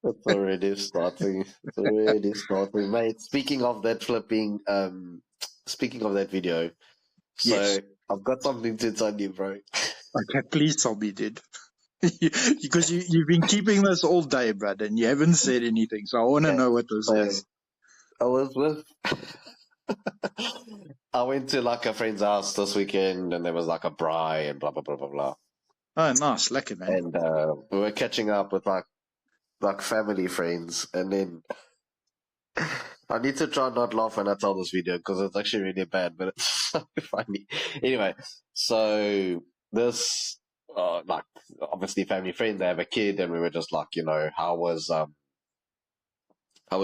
It's already starting. It's already starting, mate. Speaking of that video, Yes. so I've got something to tell you, bro. Okay, please tell me, dude. Because you've been keeping this all day, brother, and you haven't said anything. So I want to Yeah. know what this So is. I was with, I went to like a friend's house this weekend, and there was like a braai and blah blah blah blah blah. Oh, nice. Lekker, man. And we were catching up with like family friends, and then I need to try not laugh when I tell this video because it's actually really bad, but it's so funny. Anyway, so this, like, obviously family friend, they have a kid, and we were just like, how was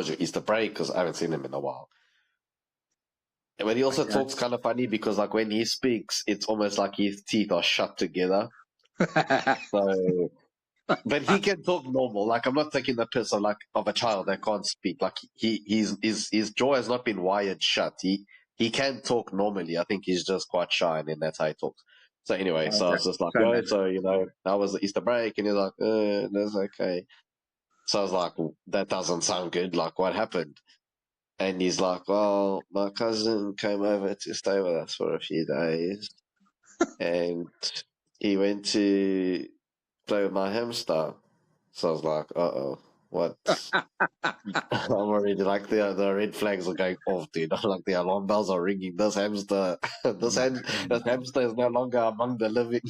your Easter break? Because I haven't seen him in a while. And when he also Okay. talks kind of funny because, like, when he speaks, it's almost like his teeth are shut together. So, but he can talk normal. Like, I'm not taking the piss of a child that can't speak. Like, his jaw has not been wired shut. He can talk normally. I think he's just quite shy, and then that's how he talks. So anyway, so I Okay. was just like, Same, yo, man. so how was the Easter break? And he's like, that's okay. So I was like, that doesn't sound good. Like, what happened? And he's like, well, my cousin came over to stay with us for a few days, and he went to play with my hamster. So I was like, uh-oh, what? I'm already like the red flags are going off, dude. Like the alarm bells are ringing. This hamster, this hamster is no longer among the living.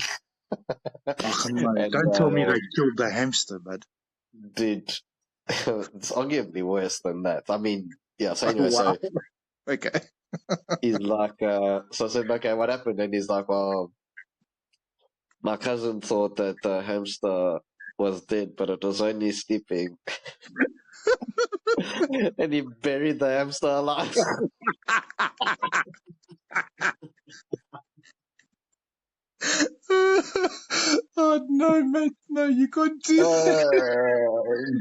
Oh, no. And Don't tell me they killed the hamster, bud. dude, it's arguably worse than that. I mean, yeah. So Oh, anyway, wow. so Okay. he's like, so I said, okay, what happened? And he's like, well, my cousin thought that the hamster was dead, but it was only sleeping. And he buried the hamster alive. Oh, no, mate. No, you can't do that.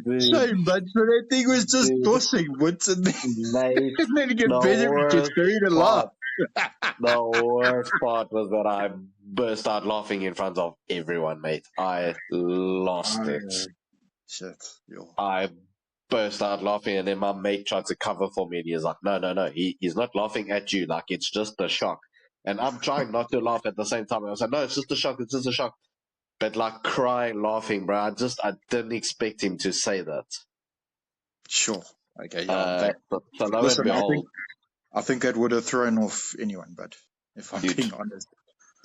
Dude, Shame, but so that thing was just dude, tossing woods and then, mate, and then it get the better, it gets worst buried alive. part, the worst part was that I burst out laughing in front of everyone, mate. I lost Oh, it. shit. Yo. I burst out laughing, and then my mate tried to cover for me, and he's like, no, he's not laughing at you, like, it's just a shock. And I'm trying not to laugh at the same time. I was like, no, it's just a shock, it's just a shock. But like crying, laughing, bro, I didn't expect him to say that. Sure. Okay, yeah. So lo and Listen, behold, I think that would have thrown off anyone, but if I'm dude, being honest.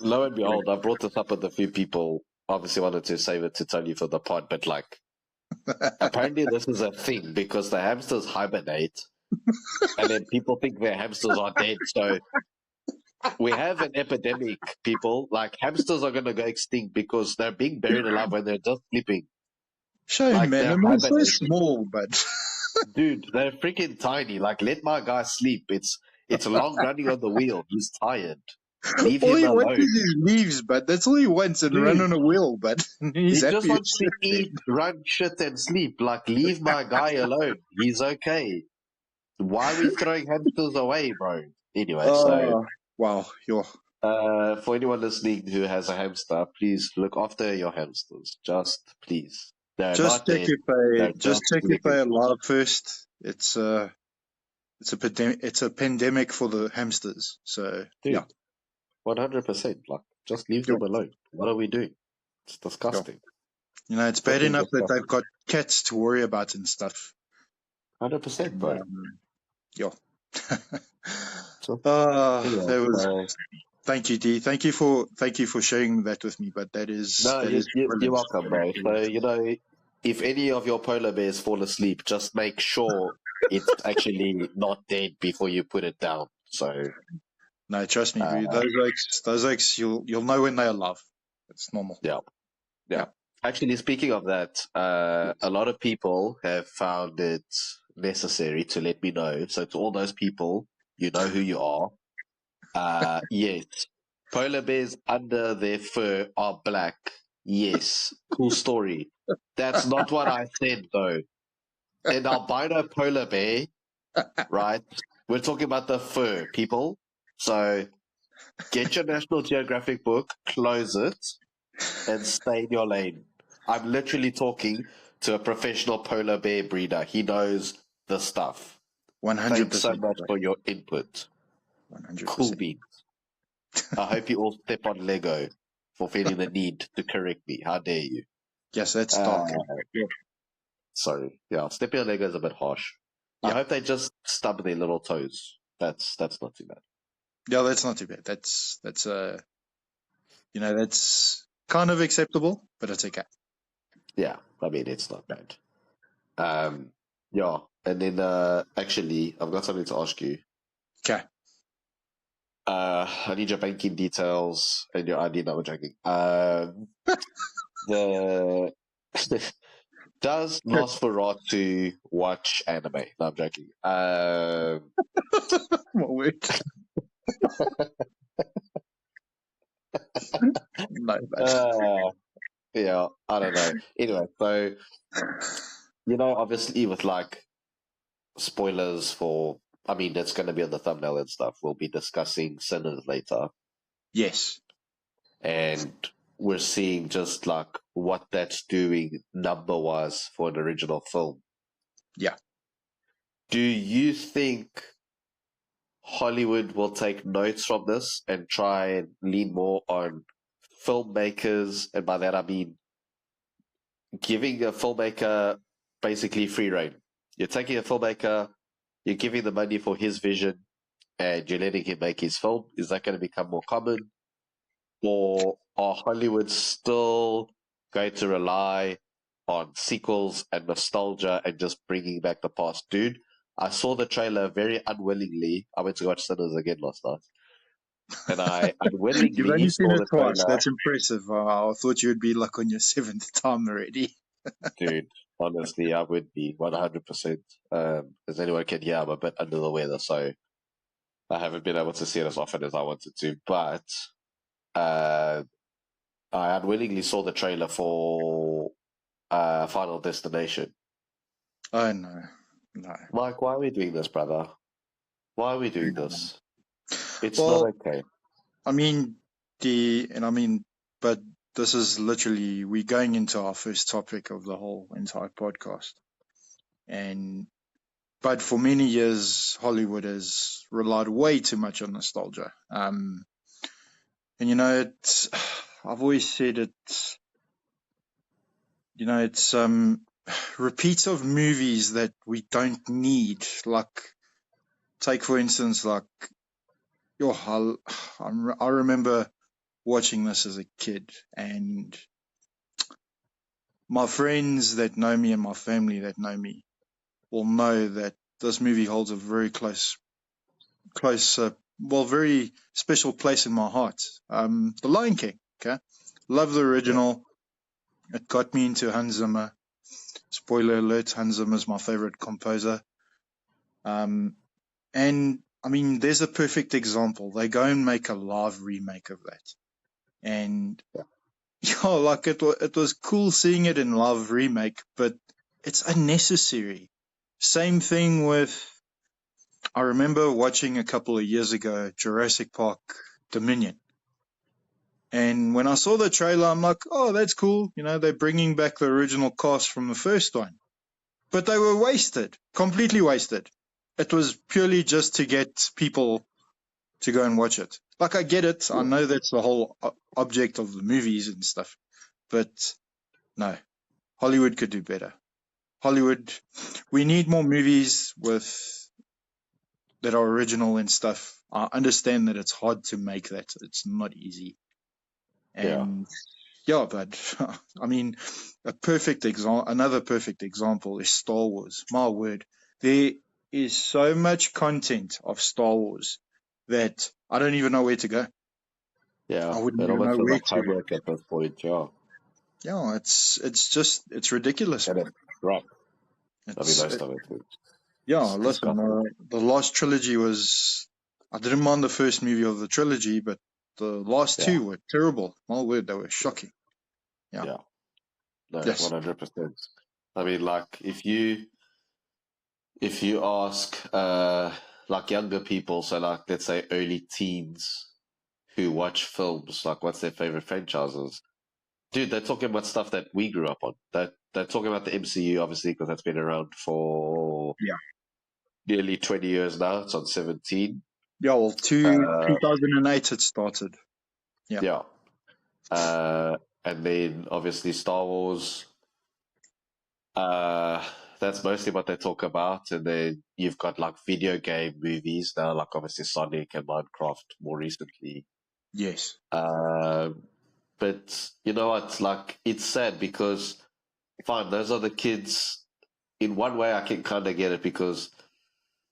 lo and behold, I brought this up with a few people. Obviously wanted to save it to tell you for the pod, but like, apparently this is a thing because the hamsters hibernate, and then people think their hamsters are dead. So we have an epidemic, people. Like, hamsters are going to go extinct because they're being buried alive when they're just sleeping. Shame, Like, man. they're And they're so hibernating. small, but Dude, they're freaking tiny. Like, let my guy sleep. It's long running on the wheel. He's tired. Leave all him he wants alone. is his leaves, but that's all he wants, and run Dude, on a wheel, but he's he just happy as wants to shit. eat, run, shit, and sleep. Like, leave my guy alone. He's okay. Why are we throwing hamsters away, bro? Anyway, so Oh, wow. You're for anyone listening who has a hamster, please look after your hamsters. Just please. They're just not check dead. if they They're just sleeping. are alive first. It's a pandemic for the hamsters. So yeah, Dude, 100%. Like, just leave sure, them alone. What are we doing? It's sure. disgusting. You know, it's bad Flipping enough that disgusting. they've got cats to worry about and stuff. 100%, And bro. yeah. So, anyway, That was. so, Thank you, D. Thank you for sharing that with me. But that no, is you're brilliant. welcome, bro. So, if any of your polar bears fall asleep, just make sure it's actually not dead before you put it down. So, No, trust me, uh, those eggs, you'll know when they're alive. It's normal. yeah. Yeah. Yeah. Actually, speaking of that, a lot of people have found it necessary to let me know. So to all those people, you know who you are. Yes. Polar bears under their fur are black. Yes. Cool story. That's not what I said though. An albino polar bear, right? We're talking about the fur, people. So get your National Geographic book, close it, and stay in your lane. I'm literally talking to a professional polar bear breeder. He knows the stuff. 100%. Thanks so much for your input. 100%. Cool beans. I hope you all step on Lego for feeling the need to correct me. How dare you? Yes, that's dark. Sorry. Yeah, stepping on Lego is a bit harsh. Yeah. I hope they just stub their little toes. That's not too bad. Yeah, that's not too bad. That's that's kind of acceptable, but it's okay. Yeah, I mean, it's not bad. Yeah, and then actually, I've got something to ask you. Okay. I need your banking details and your ID. No, I'm joking. The does Nosferatu watch anime? No, I'm joking. What word? No, but Yeah, I don't know. Anyway, so obviously with like spoilers for, I mean, it's going to be on the thumbnail and stuff. We'll be discussing Sinners later, yes. and we're seeing just like what that's doing number-wise for an original film. Yeah. Do you think Hollywood will take notes from this and try and lean more on filmmakers? And by that I mean giving a filmmaker basically free reign. You're taking a filmmaker, you're giving the money for his vision, and you're letting him make his film. Is that going to become more common? Or are Hollywood still going to rely on sequels and nostalgia and just bringing back the past? Dude, I saw the trailer very unwillingly. I went to watch Sinners again last night. And I You've unwillingly only seen saw it the twice. trailer. That's impressive. I thought you'd be like on your 7th time already. Dude, honestly, I would be 100%. As anyone can hear, I'm a bit under the weather, so I haven't been able to see it as often as I wanted to. But I unwillingly saw the trailer for Final Destination. Oh, no. No. Mike, why are we doing this, brother? Why are we doing this? It's Well, not okay. I mean, but this is literally, we're going into our first topic of the whole entire podcast. But for many years, Hollywood has relied way too much on nostalgia. And I've always said it's repeats of movies that we don't need. Like, take for instance, like, I remember watching this as a kid, and my friends that know me and my family that know me will know that this movie holds a very very special place in my heart. The Lion King. Okay, love the original. It got me into Hans Zimmer. Spoiler alert: Hans Zimmer is my favorite composer. And I mean, there's a perfect example. They go and make a live remake of that, and like it was cool seeing it in live remake, but it's unnecessary. Same thing with, I remember watching a couple of years ago Jurassic Park Dominion. And when I saw the trailer, I'm like, oh, that's cool. They're bringing back the original cast from the first one. But they were wasted, completely wasted. It was purely just to get people to go and watch it. Like, I get it. I know that's the whole object of the movies and stuff. But no, Hollywood could do better. Hollywood, we need more movies that are original and stuff. I understand that it's hard to make that. It's not easy. And but I mean, another perfect example is Star Wars. My word, there is so much content of Star Wars that I don't even know where to go. Yeah, I wouldn't it even almost know feels where like to. homework at this point, yeah. Yeah, it's ridiculous. And it's right. I mean, It's most of it. Yeah, It's listen, disgusting. the last trilogy was, I didn't mind the first movie of the trilogy, but the last two were terrible. My word, they were shocking. Yeah. No, Yes. 100%. I mean, like, if you ask like younger people, so like let's say early teens who watch films, like what's their favorite franchises, dude, they're talking about stuff that we grew up on, that they're talking about the MCU, obviously, because that's been around for Yeah. nearly 20 years now. It's on 17. Yeah, well, 2008 it started. Yeah. And then obviously Star Wars. That's mostly what they talk about. And then you've got like video game movies now, like obviously Sonic and Minecraft more recently. Yes. But you know what? Like, it's sad because, fine, those are the kids. In one way, I can kind of get it because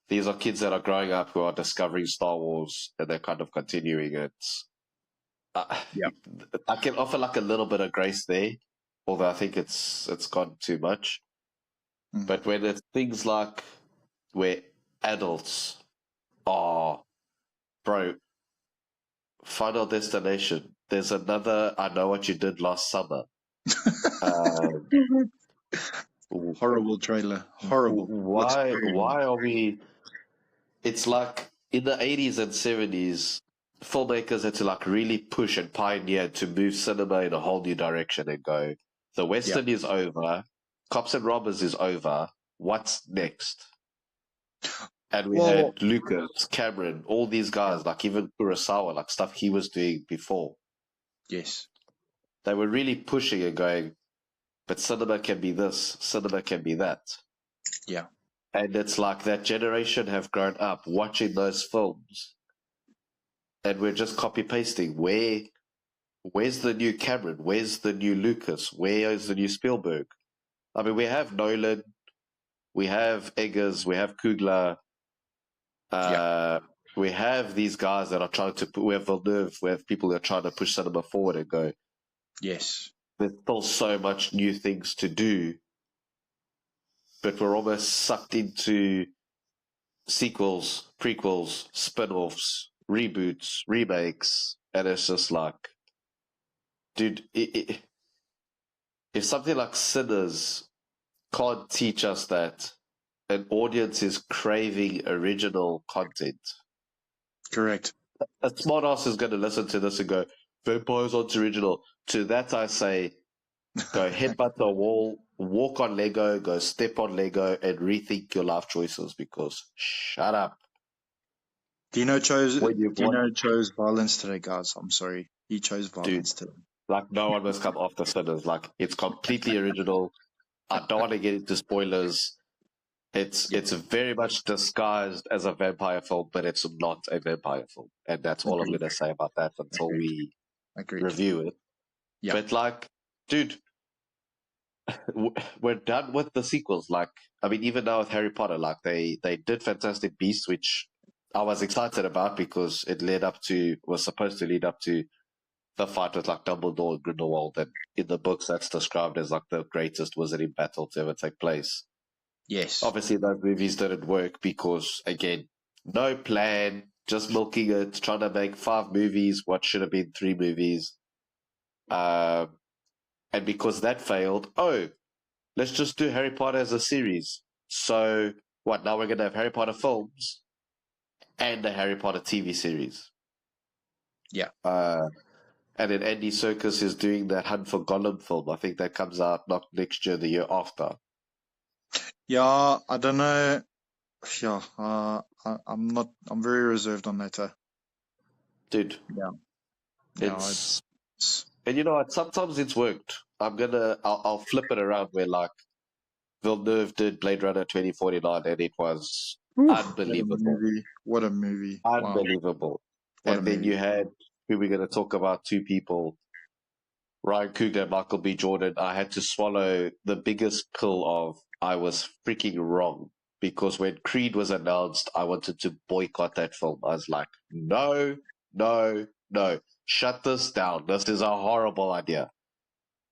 these are kids that are growing up who are discovering Star Wars and they're kind of continuing it. Uh, Yeah. I can offer like a little bit of grace there, although I think it's gone too much. Mm. But when it's things like where adults are, bro, Final Destination. There's another I Know What You Did Last Summer. Um, Horrible trailer. Horrible. Looks why very why are we? It's like in the 80s and 70s, filmmakers had to like really push and pioneer to move cinema in a whole new direction and go, the Western is over, Cops and Robbers is over, what's next? And we well. had Lucas, Cameron, all these guys, like even Kurosawa, like stuff he was doing before. Yes. They were really pushing and going, but cinema can be this, cinema can be that. Yeah. And it's like that generation have grown up watching those films, and we're just copy pasting. Where's the new Cameron? Where's the new Lucas? Where is the new Spielberg? I mean, we have Nolan, we have Eggers, we have Kugler, we have these guys that are trying to. We have Villeneuve, we have people that are trying to push cinema forward and go. Yes. There's still so much new things to do, but we're almost sucked into sequels, prequels, spin-offs, reboots, remakes, and it's just like, dude, if something like Sinners can't teach us that an audience is craving original content, Correct. a smart ass is going to listen to this and go, Vampires aren't original. To that I say, go headbutt the wall, walk on Lego, go step on Lego, and rethink your life choices because shut up. Dino chose When you want, Dino chose violence today, guys. I'm sorry. He chose dude, violence today. like no one must come after Sinners. Like it's completely original. I don't want to get into spoilers. It's very much disguised as a vampire film, but it's not a vampire film, and that's all I'm Agreed. going to say about that until Agreed. we Agreed. review it. Yeah. But like, dude, we're done with the sequels. Like, I mean, even now with Harry Potter, like they did Fantastic Beasts, which I was excited about because it was supposed to lead up to the fight with like Dumbledore and Grindelwald, and in the books that's described as like the greatest wizarding battle to ever take place. Yes. Obviously, those movies didn't work because, again, no plan, just milking it, trying to make 5 movies, what should have been 3 movies. And because that failed, let's just do Harry Potter as a series. So, what, now we're going to have Harry Potter films and a Harry Potter TV series. Yeah. And then Andy Serkis is doing that Hunt for Gollum film. I think that comes out not next year, the year after. Yeah, I don't know. Yeah, I'm very reserved on that. Dude. Yeah. It's and you know what? Sometimes it's worked. I'll flip it around where like Villeneuve did Blade Runner 2049 and it was unbelievable. What a movie. Unbelievable. Wow. And then you had, we were going to talk about 2 people, Ryan Coogler and Michael B. Jordan. I had to swallow the biggest pill of I was freaking wrong because when Creed was announced, I wanted to boycott that film. I was like, no, no, no. Shut this down. This is a horrible idea.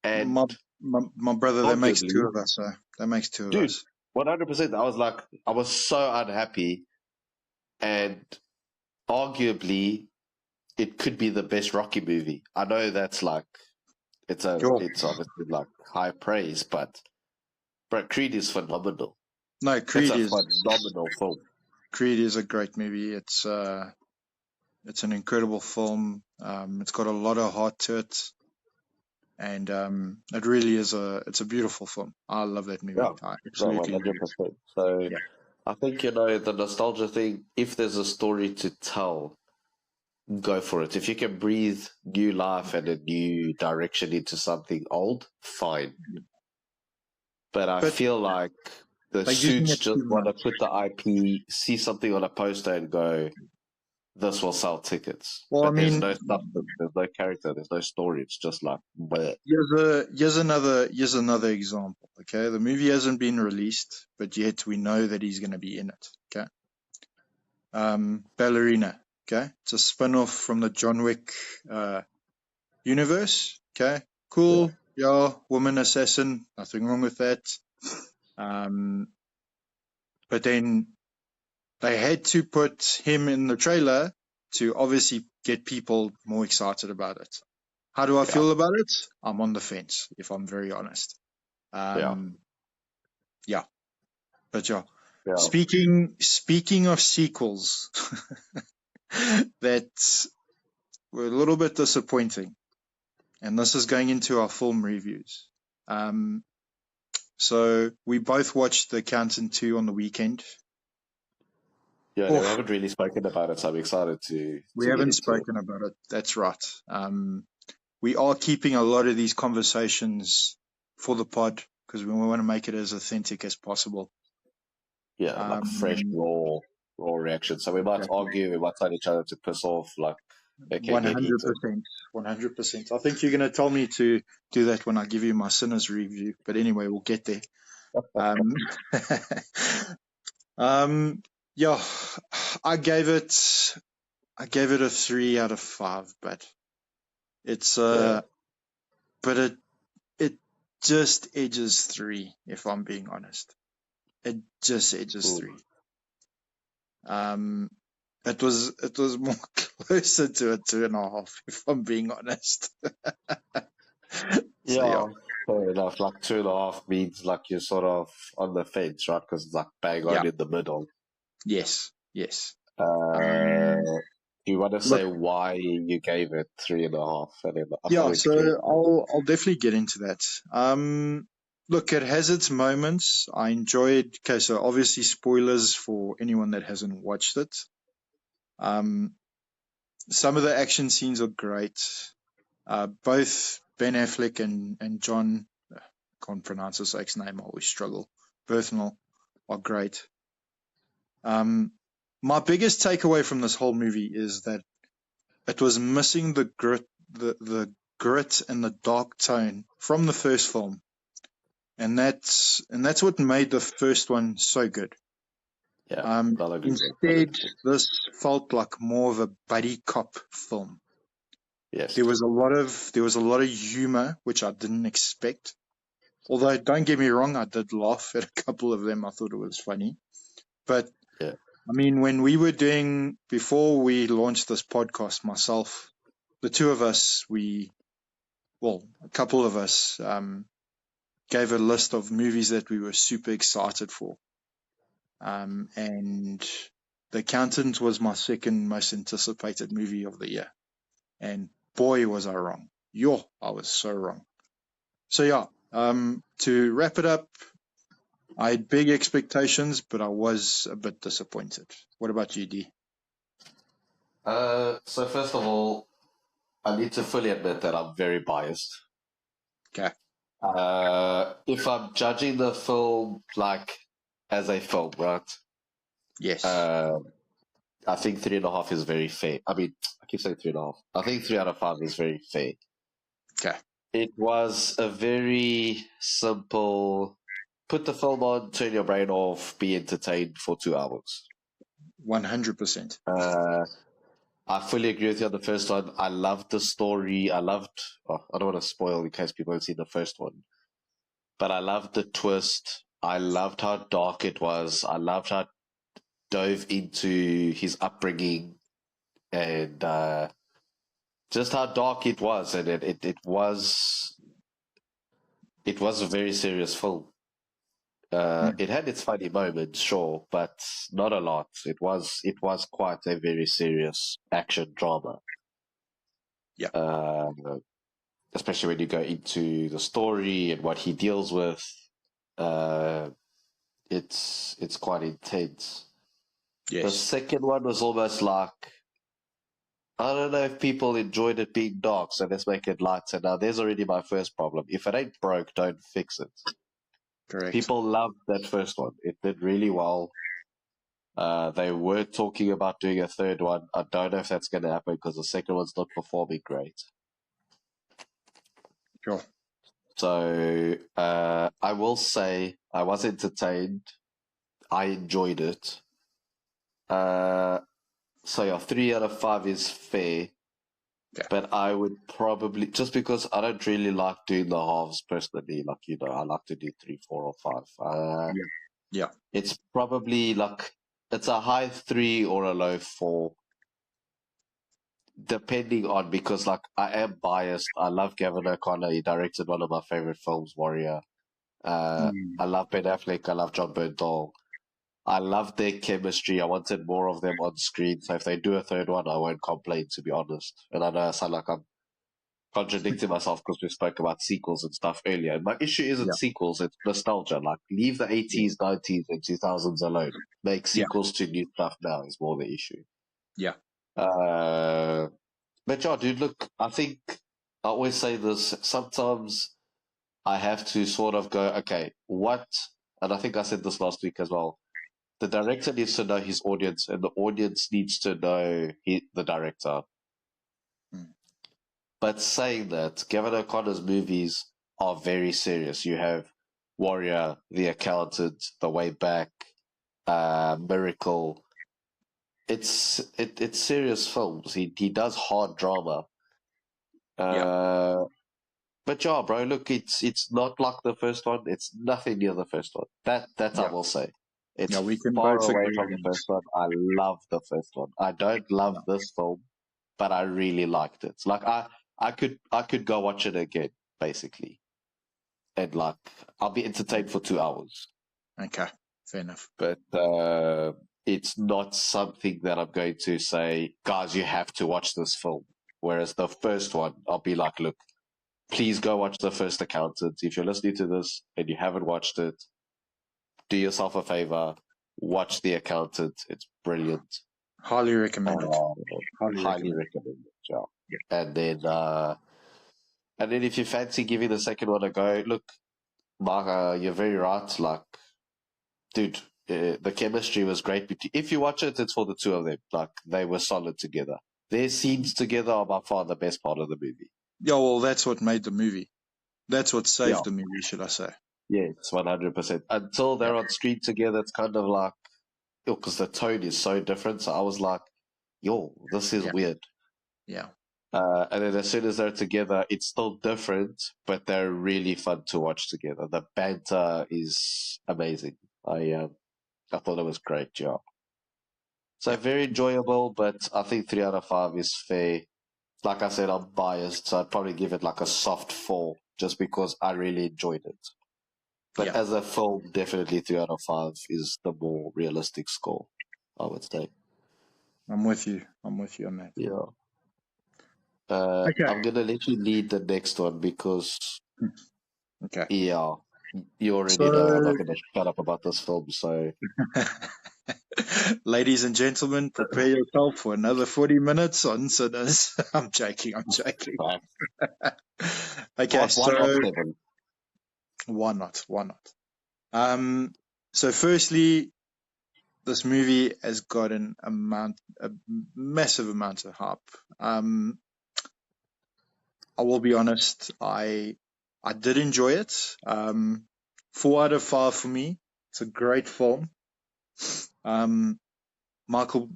And my brother, that makes 2 of us. That makes 2 of dude, us. 100%. I was like, I was so unhappy. And arguably, it could be the best Rocky movie. I know that's like, it's obviously like high praise, but Creed is phenomenal. No, Creed is a phenomenal film. Creed is a great movie. It's an incredible film. It's got a lot of heart to it, And it really is it's a beautiful film. I love that movie. Yeah, I no, absolutely love it. 100%. So Yeah. I think, the nostalgia thing, if there's a story to tell, go for it. If you can breathe new life and a new direction into something old, fine. But I But feel like the they're using suits it just too want to much. put the IP, see something on a poster and go, this will sell tickets. Well, I But there's mean, no substance, there's no character, there's no story. It's just like, bleh. here's another example. Okay, the movie hasn't been released, but yet we know that he's going to be in it. Okay, Ballerina. Okay, it's a spin-off from the John Wick universe. Okay, Yeah, cool. Yeah, woman assassin. Nothing wrong with that. But then they had to put him in the trailer to obviously get people more excited about it. How do I yeah, feel about it? I'm on the fence, if I'm very honest. yeah, Yeah, but yeah. yeah, Speaking of sequels that were a little bit disappointing, and this is going into our film reviews. So we both watched The Accountant 2 on the weekend. yeah. No, we Oh, haven't really spoken about it, so I'm excited to we get haven't into it. spoken about it. That's right. We are keeping a lot of these conversations for the pod because we want to make it as authentic as possible. Yeah, like fresh, Um, raw reaction. So we might exactly. argue, we might tell each other to piss off, like, okay, get heated. 100%. 100%. I think you're going to tell me to do that when I give you my Sinners review. But anyway, we'll get there. Um, yeah, I gave it a 3 out of 5, but it's, Yeah. but it just edges 3, if I'm being honest. It just edges Mm. 3. It was more closer to a 2.5, if I'm being honest. So yeah, Yeah, fair enough. Like 2.5 means like you're sort of on the fence, right? Because it's like bang yeah, on in the middle. yes. Uh, Um, do you want to look, say why you gave it 3.5? And then I'm yeah. going to So get it. I'll definitely get into that. Look, it has its moments. I enjoyed. Okay, so obviously spoilers for anyone that hasn't watched it. Um, some of the action scenes are great. Both Ben Affleck and John, can't pronounce his ex-name, I always struggle, Berthnell, are great. My biggest takeaway from this whole movie is that it was missing the grit and the dark tone from the first film, and that's what made the first one so good. Yeah, I'll agree with that. Instead, this felt like more of a buddy cop film. Yes. There was a lot of humor which I didn't expect. Although, don't get me wrong, I did laugh at a couple of them. I thought it was funny. But, Yeah. I mean, before we launched this podcast, myself, the two of us, a couple of us, gave a list of movies that we were super excited for. And The Accountant was my second most anticipated movie of the year. And boy, was I wrong. I was so wrong. So yeah, to wrap it up, I had big expectations, but I was a bit disappointed. What about you, D? So first of all, I need to fully admit that I'm very biased. Okay. If I'm judging the film like as a film, right? Yes. Uh, I think 3.5 is very fair. I mean, I keep saying 3.5. I think 3 out of 5 is very fair. Okay. It was a very simple put the film on, turn your brain off, be entertained for 2 hours. 100%. I fully agree with you on the first one. I loved the story. I don't want to spoil in case people haven't seen the first one, but I loved the twist. I loved how dark it was. I loved how it dove into his upbringing and just how dark it was. And it was a very serious film. It had its funny moments, sure, but not a lot. It was quite a very serious action drama. Yeah. Uh, especially when you go into the story and what he deals with. Uh, it's quite intense. The Yes. second one was almost like, I don't know if people enjoyed it being dark, so let's make it light. And now there's already my first problem. If it ain't broke, don't fix it. Correct. People loved that first one. It did really well. They were talking about doing a third one. I don't know if that's going to happen because the second one's not performing great. Sure. So I will say I was entertained. I enjoyed it. So yeah, 3 out of 5 is fair. Yeah. But I would probably, just because I don't really like doing the halves personally, like, I like to do 3, 4, or 5. Yeah. Yeah. It's probably like, it's a high 3 or a low 4, depending on, because like I am biased. I love Gavin O'Connor. He directed one of my favorite films, Warrior. Mm. I love Ben Affleck. I love John Bernthal. I love their chemistry. I wanted more of them on screen. So if they do a third one, I won't complain, to be honest. And I know I sound like I'm contradicting myself because we spoke about sequels and stuff earlier. And my issue isn't Yeah. sequels, it's nostalgia. Like, leave the Yeah. 80s, 90s, and 2000s alone. Make Yeah. sequels to new stuff now is more the issue. Yeah. Uh, but yeah, dude, look, I think I always say this. Sometimes I have to sort of go, okay, what? And I think I said this last week as well. The director needs to know his audience, and the audience needs to know the director. Mm. But saying that, Gavin O'Connor's movies are very serious. You have Warrior, The Accountant, The Way Back, Miracle. It's serious films. He does hard drama. Yeah. Uh, but yeah, bro, look, it's not like the first one. It's nothing near the first one. That I Yeah. will say. It's Yeah. We can far both away agree from the on first one. I love the first one. I don't love that. this film, but I really liked it. Like I could go watch it again, basically. And like I'll be Yeah. entertained for 2 hours. Okay. Fair enough. But it's not something that I'm going to say, guys, you have to watch this film. Whereas the first one, I'll be like, look, please go watch The First Accountant. If you're listening to this and you haven't watched it, do yourself a favor, watch The Accountant. It's brilliant. Highly recommended. Uh, Highly highly recommended. recommend it. Yeah. Yeah. And then if you fancy giving the second one a go, look, Mark, you're very right. Like, dude, the chemistry was great. If you watch it, it's for the two of them. Like, they were solid together. Their scenes together are by far the best part of the movie. Yeah. Well, that's what made the movie. That's what Yeah. saved the movie, should I say? Yeah, it's 100%. Until Yeah. they're on screen together, it's kind of like, because the tone is so different. So I was like, yo, this is Yeah. weird. Yeah. And then as soon as they're together, it's still different, but they're really fun to watch together. The banter is amazing. I thought it was great, yeah. So Yeah. very enjoyable, but I think 3 out of 5 is fair. Like I said, I'm biased, so I'd probably give it like a soft 4, just because I really enjoyed it. But Yeah. as a film, definitely 3 out of 5 is the more realistic score, I would say. I'm with you. I'm with you on that. Yeah. Okay. I'm gonna let you lead the next one because, Okay. yeah, you already know I'm So, not gonna shut up about this film. So ladies and gentlemen, prepare yourself for another 40 minutes on Sinners. I'm joking. I'm joking. Okay. why not So, 7? why not? Why not? So firstly, this movie has got a massive amount of hype. I will be honest, I did enjoy it. 4 out of 5 for me. It's a great film. Michael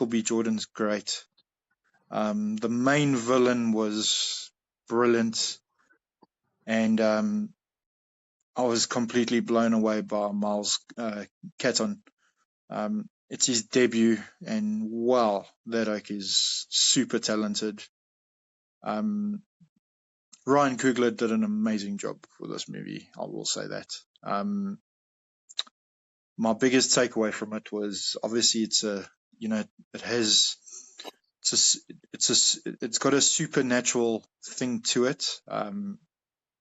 B. Jordan's great. The main villain was brilliant, and I was completely blown away by Miles Keaton. It's his debut, and wow, that oak is super talented. Ryan Coogler did an amazing job for this movie. I will say that. My biggest takeaway from it was obviously it has it's got a supernatural thing to it.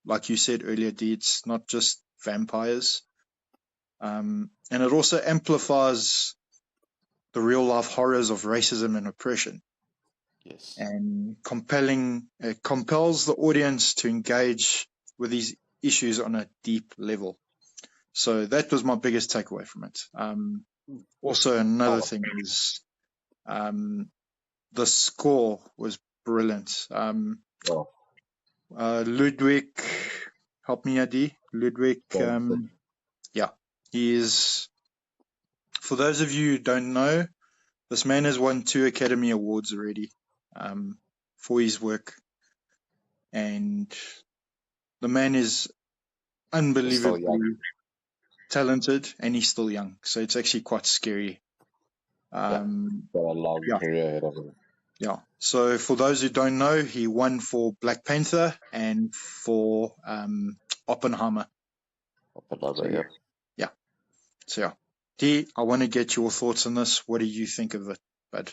Like you said earlier, D, it's not just vampires. And it also amplifies the real life horrors of racism and oppression. Yes. And it compels the audience to engage with these issues on a deep level. So that was my biggest takeaway from it. Also, another thing is the score was brilliant. Ludwig, help me, Adi. Ludwig, yeah, he is. For those of you who don't know, this man has won 2 Academy Awards already for his work, and the man is unbelievably talented, and he's still young. So it's actually quite scary. Got a long career ahead of him. Yeah. So for those who don't know, he won for Black Panther and for Oppenheimer. Yeah. So yeah. D, I want to get your thoughts on this. What do you think of it, bud?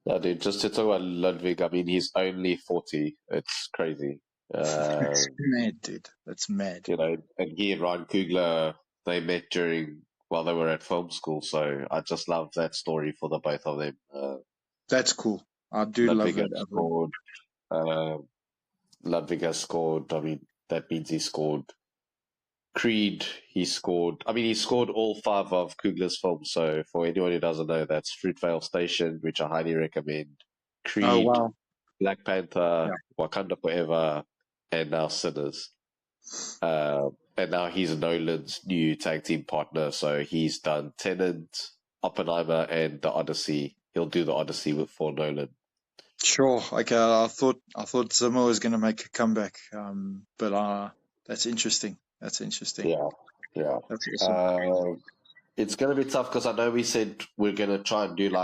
No, dude, just to talk about Ludwig, I mean, he's only 40. It's crazy. That's mad, dude. That's mad. You know, and he and Ryan Coogler, they met while they were at film school. So I just love that story for the both of them. That's cool. I do love that. Ludwig has scored. I mean, that means he scored Creed. He scored all 5 of Coogler's films. So for anyone who doesn't know, that's Fruitvale Station, which I highly recommend. Creed, oh, wow. Black Panther, Wakanda Forever, and now Sinners. And now he's Nolan's new tag team partner. So he's done Tenet, Oppenheimer, and The Odyssey. He'll do The Odyssey for Nolan. Sure. Okay. I thought Zimmer was going to make a comeback. But that's interesting. That's interesting. Yeah. That's awesome. It's going to be tough because I know we said we're going to try and do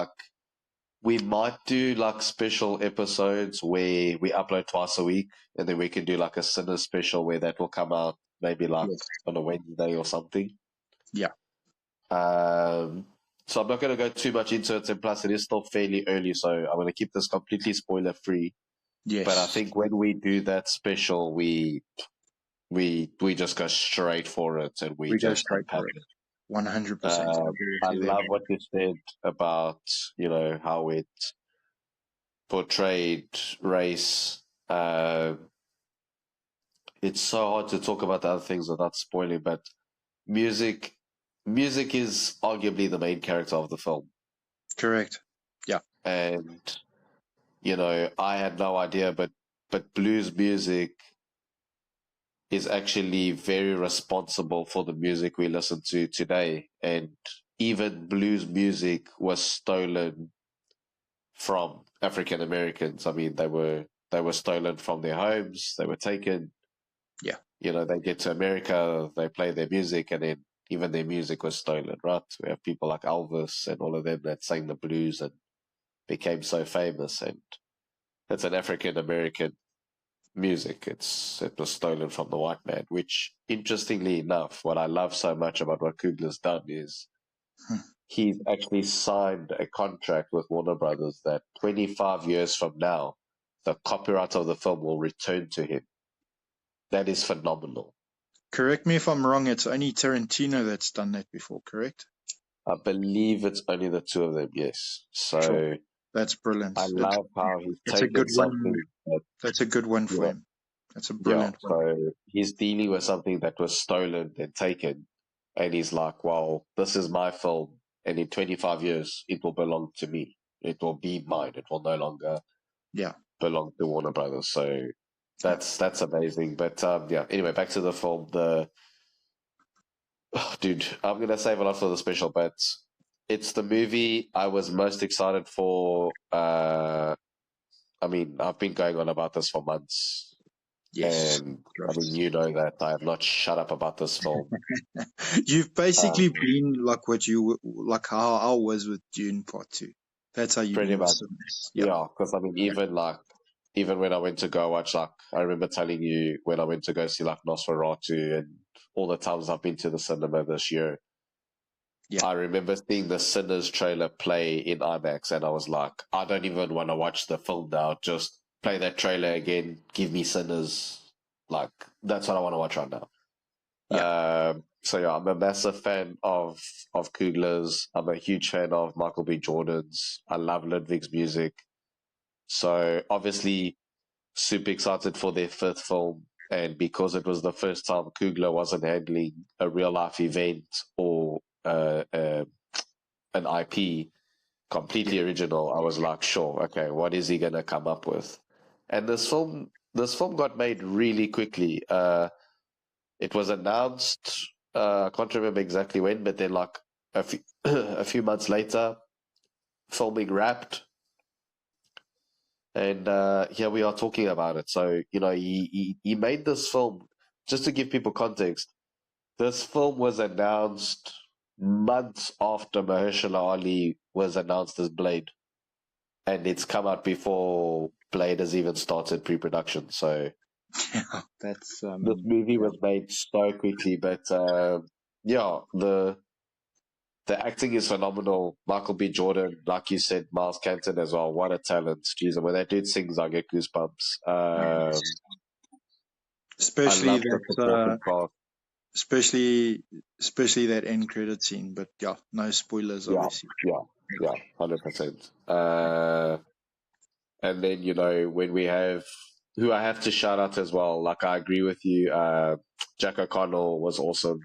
we might do special episodes where we upload twice a week, and then we can do a Sinner special where that will come out maybe on a Wednesday or something. Yeah. So I'm not going to go too much into it, and plus it is still fairly early, so I'm going to keep this completely spoiler free. Yes. But I think when we do that special, we just go straight for it, and we just go straight for it. 100%. I love what you said about how it portrayed race. It's so hard to talk about the other things without spoiling, but music is arguably the main character of the film. Correct. Yeah. And I had no idea, but blues music is actually very responsible for the music we listen to today. And even blues music was stolen from African Americans. I mean, they were stolen from their homes. They were taken. Yeah. They get to America, they play their music, and then even their music was stolen, right? We have people like Elvis and all of them that sang the blues and became so famous. And it's an African American music. It was stolen from the white man, which, interestingly enough, what I love so much about what Coogler's done is he's actually signed a contract with Warner Brothers that 25 years from now, the copyright of the film will return to him. That is phenomenal. Correct me if I'm wrong, it's only Tarantino that's done that before, correct? I believe it's only the 2 of them, yes. So sure. That's brilliant. I love how he's taken something. That's a good one for him. That's a brilliant one. So he's dealing with something that was stolen and taken, and he's like, well, this is my film, and in 25 years, it will belong to me. It will be mine. It will no longer belong to Warner Brothers. So that's amazing. But anyway, back to the film. Dude, I'm going to save a lot for the special, but it's the movie I was most excited for. I mean, I've been going on about this for months. Yes. And I mean, you know that I have not shut up about this film. You've basically been like how I was with Dune Part 2. That's how you've pretty been. Much. Yeah, because I mean, even when I went to go watch, I remember telling you when I went to go see Nosferatu and all the times I've been to the cinema this year, Yeah. I remember seeing the Sinners trailer play in IMAX, and I was like, I don't even want to watch the film now. Just play that trailer again. Give me Sinners. Like, that's what I want to watch right now. Yeah. So yeah, I'm a massive fan of Kugler's. I'm a huge fan of Michael B. Jordan's. I love Ludwig's music. So obviously, super excited for their fifth film. And because it was the first time Kugler wasn't handling a real life event or an IP completely original, I was like, sure, okay, what is he gonna come up with? And this film got made really quickly. It was announced. I can't remember exactly when, but then like a few a few months later, filming wrapped, and here we are talking about it. So he made this film. Just to give people context, this film was announced months after Mahershala Ali was announced as Blade, and it's come out before Blade has even started pre-production. So Yeah. That's this movie yeah. was made so quickly, but yeah, the acting is phenomenal. Michael B. Jordan, like you said, Miles Canton as well. What a talent! Jeez, when that dude sings, I get goosebumps. I Especially love the that supporting cast. especially especially that end credit scene. But yeah, no spoilers, Yeah, obviously. yeah, yeah, 100%. And then when we have who I have to shout out as well. Like I agree with you. Jack O'Connell was awesome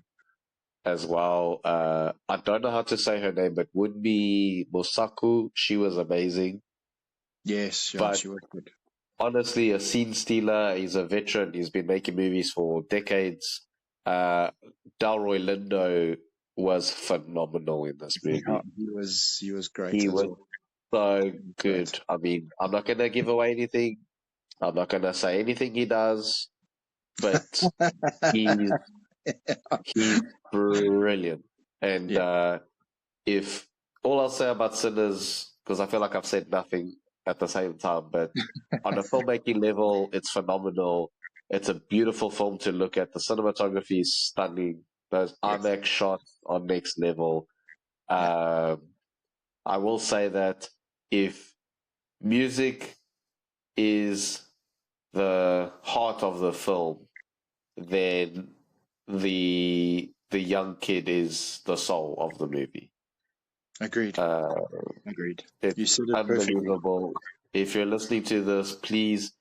as well. I don't know how to say her name, but would be Mosaku. She was amazing. Yes, yeah, But she was good. honestly, a scene stealer. He's a veteran. He's been making movies for decades. Uh, Delroy Lindo was phenomenal in this Yeah, movie. he was great He as was well. so Great. good. I mean, I'm not gonna give away anything. I'm not gonna say anything he does, but he's he's brilliant. And Yeah, if all I'll say about Sinners, because I feel like I've said nothing at the same time, but on a filmmaking level, it's phenomenal. It's a beautiful film to look at. The cinematography is stunning. Those yes, IMAX shots are next level. yeah, Um, I will say that if music is the heart of the film, then the young kid is the soul of the movie. agreed, Uh, agreed. it's You said it perfectly. unbelievable. If you're listening to this, please,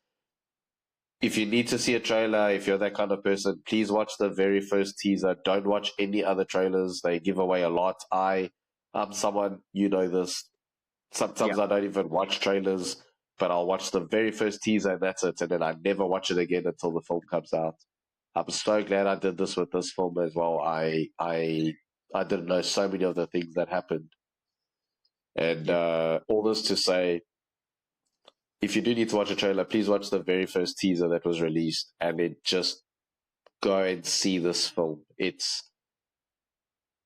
if you need to see a trailer, if you're that kind of person, please watch the very first teaser. Don't watch any other trailers. They give away a lot. I'm someone, this. Yeah, Sometimes I don't even watch trailers, but I'll watch the very first teaser and that's it. And then I never watch it again until the film comes out. I'm so glad I did this with this film as well. I didn't know so many of the things that happened. And yeah, all this to say, if you do need to watch a trailer, please watch the very first teaser that was released and then just go and see this film. It's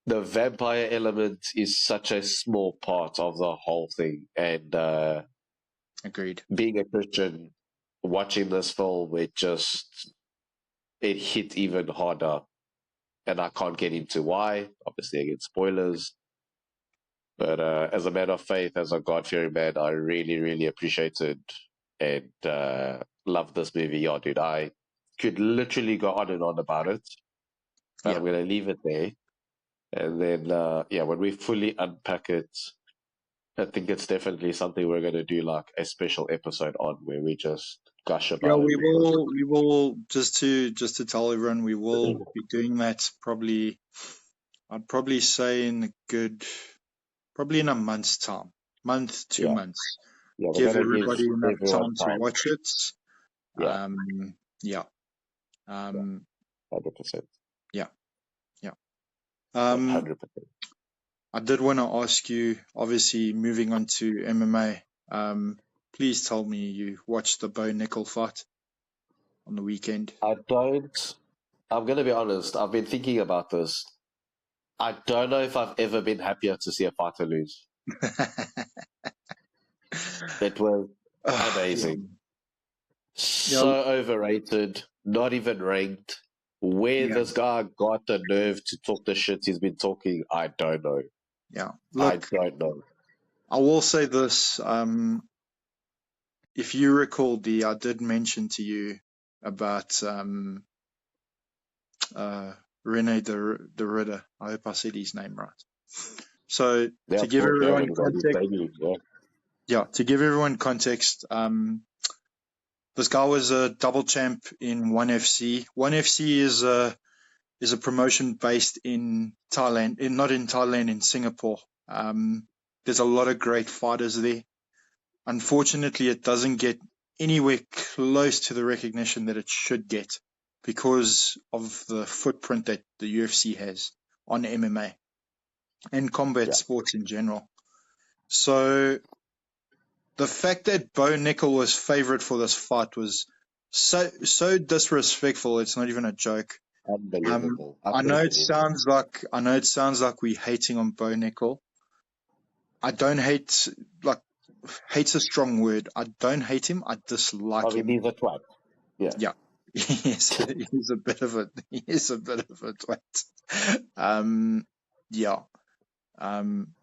the vampire element is such a small part of the whole thing. And agreed. being a Christian, watching this film, it hit even harder. And I can't get into why. Obviously, again, spoilers. But as a man of faith, as a God fearing man, I really, really appreciated and loved this movie. Yeah, dude, I could literally go on and on about it, but Yeah, I'm going to leave it there. And then, yeah, when we fully unpack it, I think it's definitely something we're going to do like a special episode on where we just gush yeah. about it We because, will, we will just to tell everyone, we will be doing that probably. I'd probably say in a good, probably in a month's time, month, two yeah, months. yeah, we're Give going to give everybody enough everyone time to time. watch it. Yeah, Yeah, yeah, um, 100%. yeah, yeah. Um, 100%. I did want to ask you, obviously, moving on to MMA. Please tell me you watched the Bo Nickel fight on the weekend. I don't, I'm going to be honest, I've been thinking about this. I don't know if I've ever been happier to see a fighter lose. It was Oh, yeah, amazing. yeah, So overrated, not even ranked. Where Yeah. this guy got the nerve to talk the shit he's been talking, I don't know. Yeah. I Look, don't know. I will say this. If you recall, D, I did mention to you about Rene de Ridder. I hope I said his name right. So Yeah, to of give course, yeah, everyone when he got his context, debut, yeah. this guy was a double champ in ONE FC. ONE FC is a promotion based in Thailand, not in Thailand, in Singapore. There's a lot of great fighters there. Unfortunately, it doesn't get anywhere close to the recognition that it should get because of the footprint that the UFC has on MMA and combat Yeah. sports in general. So the fact that Bo Nickel was favored for this fight was so disrespectful. It's not even a joke. Unbelievable. I I know couldn't it believe it. sounds like we're hating on Bo Nickel. I don't hate, like, hate's a strong word. I don't hate him. I dislike I mean, him. he's a twat. Yeah. Yeah. He's a bit of a twat. Yeah.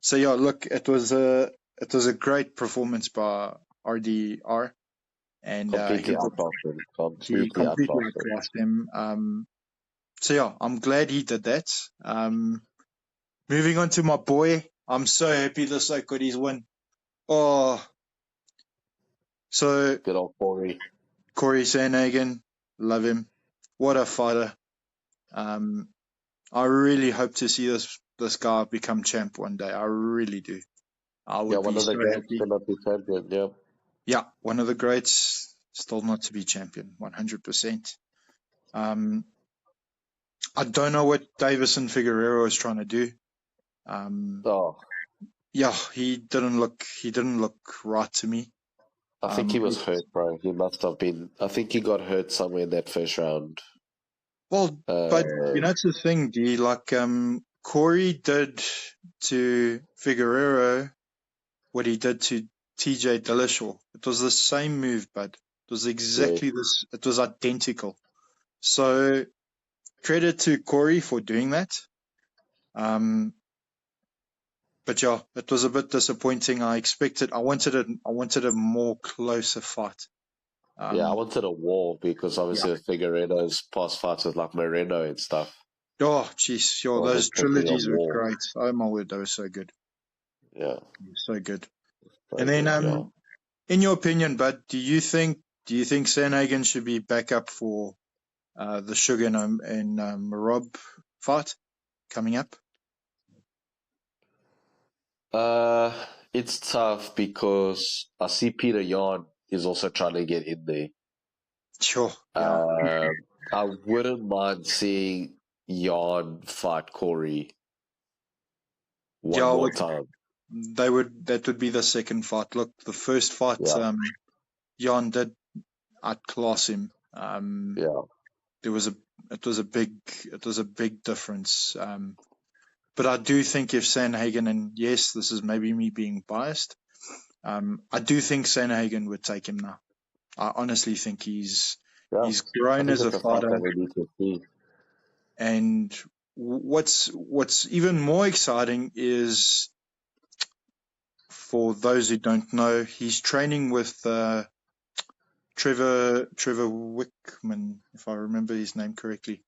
So yeah, look, it was a great performance by RDR, and Completely outclassed him. he Completely completely outclassed him. outclassed him. So yeah, I'm glad he did that. Moving on to my boy, I'm so happy this like got his win. Oh, so Good old Corey. Corey Sandhagen, love him. What a fighter. I really hope to see this guy become champ one day. I really do. I Yeah, would one be of the so greats happy. still not be champion. Yeah. Yeah, one of the greats, still not to be champion, 100%. I don't know what Davison Figueroa is trying to do. Oh, Yeah, he didn't look right to me. I think he was It's, hurt, bro. He must have been. I think he got hurt somewhere in that first round. well, but Uh, it's the thing, D. Like, Corey did to Figueroa what he did to TJ Dillashaw. It was the same move, bud. It was yeah. exactly this. It was identical. So credit to Corey for doing that. But yeah, it was a bit disappointing. I wanted a more closer fight. Yeah, I Um, wanted a war because yeah. obviously Figueredo's past fights with like Moreno and stuff. Oh, jeez, I yo, was those expecting a trilogies were war. great. Oh my word, they were so good, Yeah, so good. so And then, good. Yeah. in your opinion, bud, do you think Sandhagen should be back up for the Sugar and Rob fight coming up? It's tough because I see Peter Yan is also trying to get in there. Sure, yeah, Uh, I wouldn't mind seeing Yan fight Corey one yeah. more time. That would be the second fight. Look, the first fight, Yeah, Jan did outclass him. yeah. There was a it was a big difference. But I do think if Sandhagen, and yes, this is maybe me being biased, I do think Sandhagen would take him now. I honestly think Yeah, he's I grown think as a it's a fight fighter, that we need to see. and what's even more exciting is, for those who don't know, he's training with Trevor Wickman, if I remember his name correctly.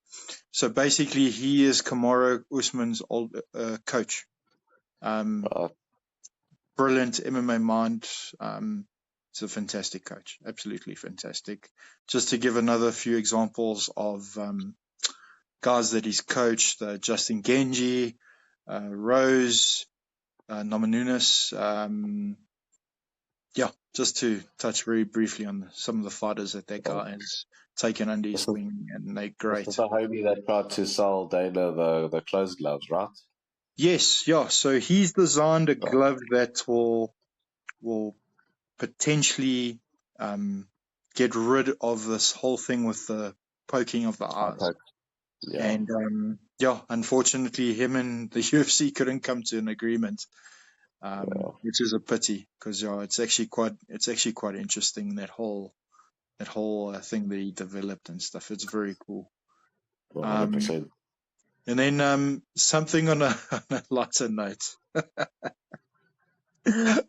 So basically, he is Kamaru Usman's old coach. Uh, Brilliant MMA mind. He's a fantastic coach, absolutely fantastic. Just to give another few examples of guys that he's coached: Justin Genji, Rose, Namanunas. Yeah, just to touch very briefly on some of the fighters that uh, guy has taken under this his is wing, and they're this is great. the homie that tried to sell Dana the clothes gloves, right? Yes, yeah. So he's designed a Oh, glove that will potentially get rid of this whole thing with the poking of the eyes. okay. Yeah, And yeah, unfortunately, him and the UFC couldn't come to an agreement, yeah. which is a pity because yeah, it's actually quite interesting, that whole thing that he developed and stuff. It's very cool. Um, 100%. and then something on a, on a lighter note.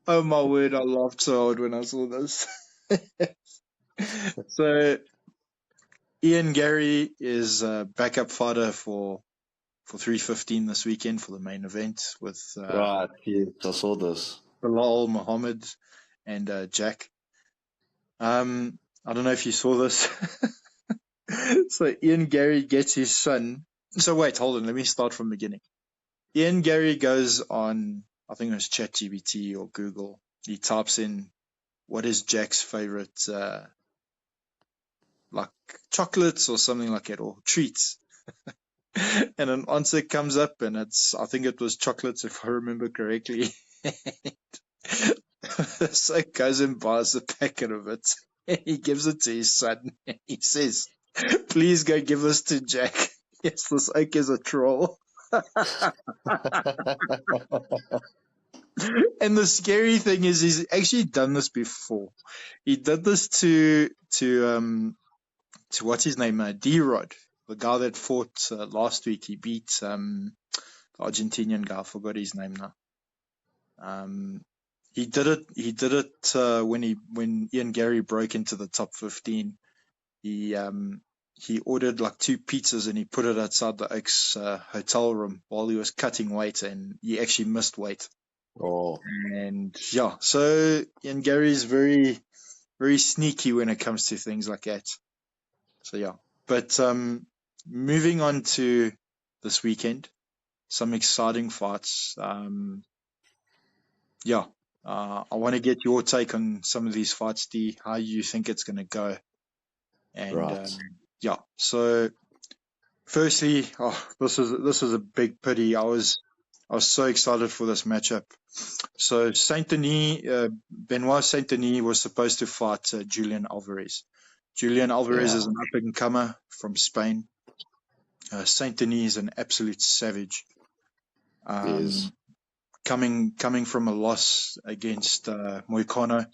Oh my word, I laughed so hard when I saw this. So Ian Gary is a backup fighter for 315 this weekend for the main event with Right, yes, I saw this. Bilal Muhammad and Jack. I don't know if you saw this. So Ian Gary gets his son. So wait, hold on. Let me start from the beginning. Ian Gary goes on, I think it was ChatGPT or Google. He types in, what is Jack's favorite, like chocolates or something like that, or treats. And an answer comes up, and I think it was chocolates, if I remember correctly. So he goes and buys a packet of it. He gives it to his son. He says, please go give this to Jack. Yes, this oak is a troll. And the scary thing is, he's actually done this before. He did this to what's his name, D-Rod, the guy that fought last week. He beat the Argentinian guy. I forgot his name now. He did it when Ian Gary broke into the top 15. He ordered like 2 pizzas and he put it outside the Oaks hotel room while he was cutting weight, and he actually missed weight. Oh, And yeah, so Ian Gary's very, very sneaky when it comes to things like that. So yeah, but moving on to this weekend, some exciting fights. Yeah, I want to get your take on some of these fights, D. How you think it's going to go? And right. yeah, so firstly, this is a big pity. I was so excited for this matchup. So Saint Denis, Benoit Saint Denis was supposed to fight Julian Alvarez. Julian Alvarez is Yeah, an up and comer from Spain. Saint Denis is an absolute savage. he is. Coming from a loss against Moicano.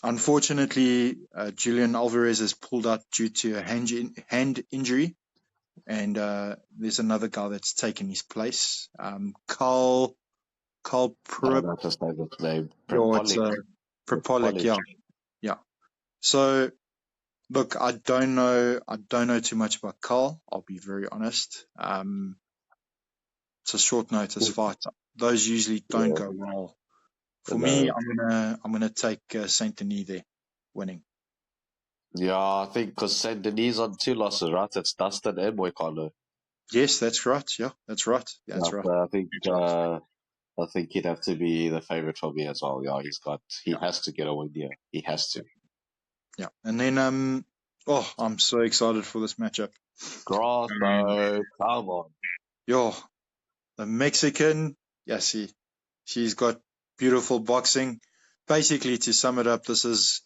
Unfortunately, Julian Alvarez is pulled out due to a hand injury, and there's another guy that's taken his place. Carl Oh, Prip, that's his name. or it's Prepolic. Pripolic, Prepolic. yeah. So look, I don't know too much about Carl. I'll be very honest. It's a short notice fight. Those usually don't Yeah, go well. For me, no. I'm gonna take Saint Denis there, winning. Yeah, I think because Saint Denis on 2 losses, right? It's Dustin and Moicano. Yes, that's right. Yeah, that's right. Yeah, That's right. so That's right. I think he'd have to be the favorite for me as well. Yeah, he Yeah, has to get a win here. He has to. yeah. And then I'm so excited for this matchup. Grasso, come on. Yo, the Mexican, yes, she's got beautiful boxing. Basically, to sum it up, this is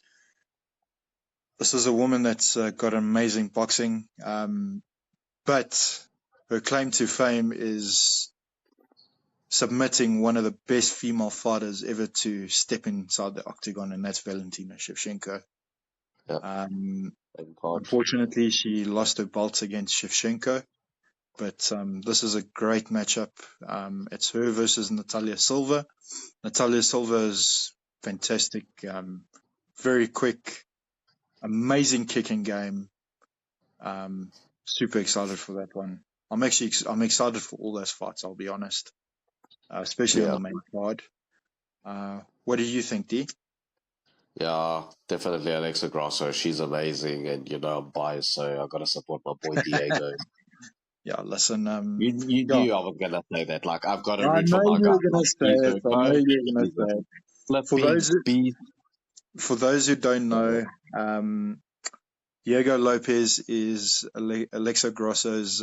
a woman that's got amazing boxing, but her claim to fame is submitting one of the best female fighters ever to step inside the octagon, and that's Valentina Shevchenko. Yeah, Um, thank God. Unfortunately, she lost her belt against Shevchenko, but this is a great matchup. It's her versus Natalia Silva. Natalia Silva is fantastic, very quick, amazing kicking game. Super excited for that one. I'm excited for all those fights. I'll be honest, especially on Yeah, the main card. What do you think, D? yeah, definitely Alexa Grasso. She's amazing, and I'm biased, so I gotta support my boy Diego. Yeah, listen, You yeah, knew I was gonna say that. Like, I've got to I root for know my you guy. were gonna Like, say he's it. a I know goat. you were gonna He's a say it. For flipping those beast. for those who don't know, Diego Lopez is Alexa Grosso's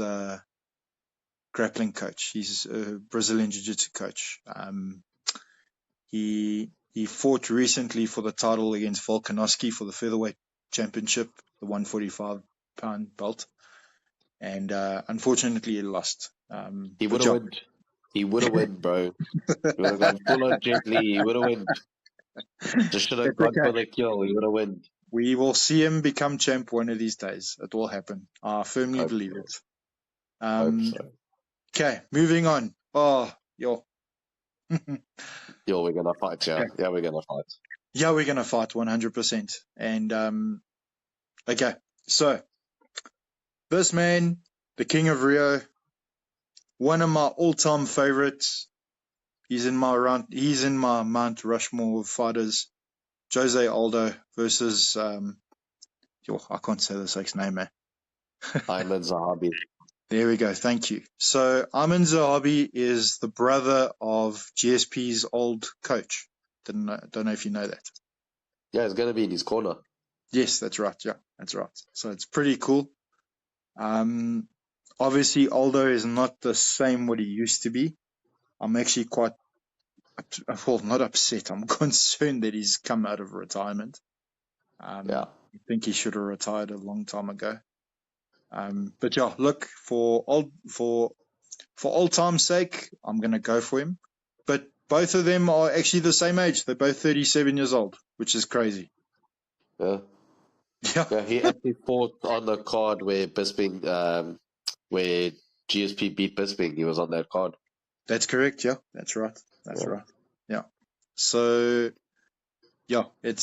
grappling coach. He's a Brazilian Jiu-Jitsu coach. He fought recently for the title against Volkanovski for the featherweight championship, the 145-pound belt, and unfortunately he lost. He would But have yeah, won. He would have won, bro. He would have gone full on Jet Li. He would have won. Just should have it's gone for okay. the kill. He would have won. We will see him become champ one of these days. It will happen. I firmly Hope believe so. it. Hope so. Okay, moving on. Oh, yo. Yo, we're gonna fight, yeah. Okay. Yeah, we're gonna fight. Yeah, we're going to fight 100%. And, okay. So, this man, the King of Rio, one of my all-time favorites. He's in my Mount Rushmore of fighters. Jose Aldo versus, I can't say the sex name, man. Ayman Zahabi. There we go. Thank you. So Ayman Zahabi is the brother of GSP's old coach. Don't know if you know that. Yeah, it's gonna be in his corner. Yes, that's right. Yeah, that's right. So it's pretty cool. Obviously Aldo is not the same what he used to be. I'm actually quite, well, not upset. I'm concerned that he's come out of retirement. Yeah. I think he should have retired a long time ago. But yeah, look, for old time's sake, I'm going to go for him. But both of them are actually the same age. They're both 37 years old, which is crazy. Yeah. Yeah, Yeah, he actually fought on the card where Bisping, where GSP beat Bisping. He was on that card. that's correct. Yeah, that's right. That's Yeah. right. Yeah. So, yeah, it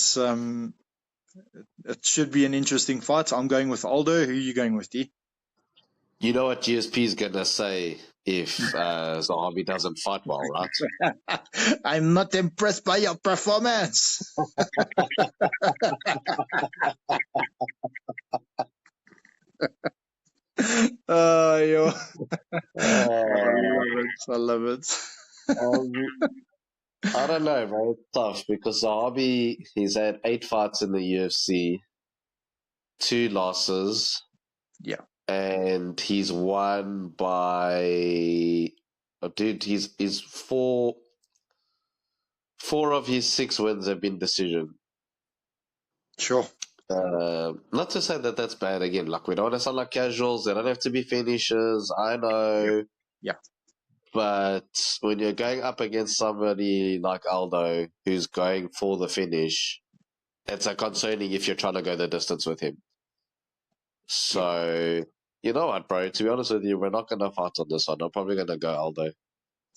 should be an interesting fight. I'm going with Aldo. Who are you going with, D? You know what GSP is gonna say if Zahabi doesn't fight well, right? I'm not impressed by your performance. Oh, yo. I love it. I don't know, man. It's tough because Zahabi, he's had 8 fights in the UFC, 2 losses, Yeah. and he's won by, oh, dude, he's four of his 6 wins have been decision. Sure. Not to say that that's bad again. Like, we don't want to sound like casuals. They don't have to be finishers. I know. Yeah. But when you're going up against somebody like Aldo, who's going for the finish, it's concerning if you're trying to go the distance with him. So, you know what, bro? To be honest with you, we're not going to fight on this one. I'm probably going to go Aldo.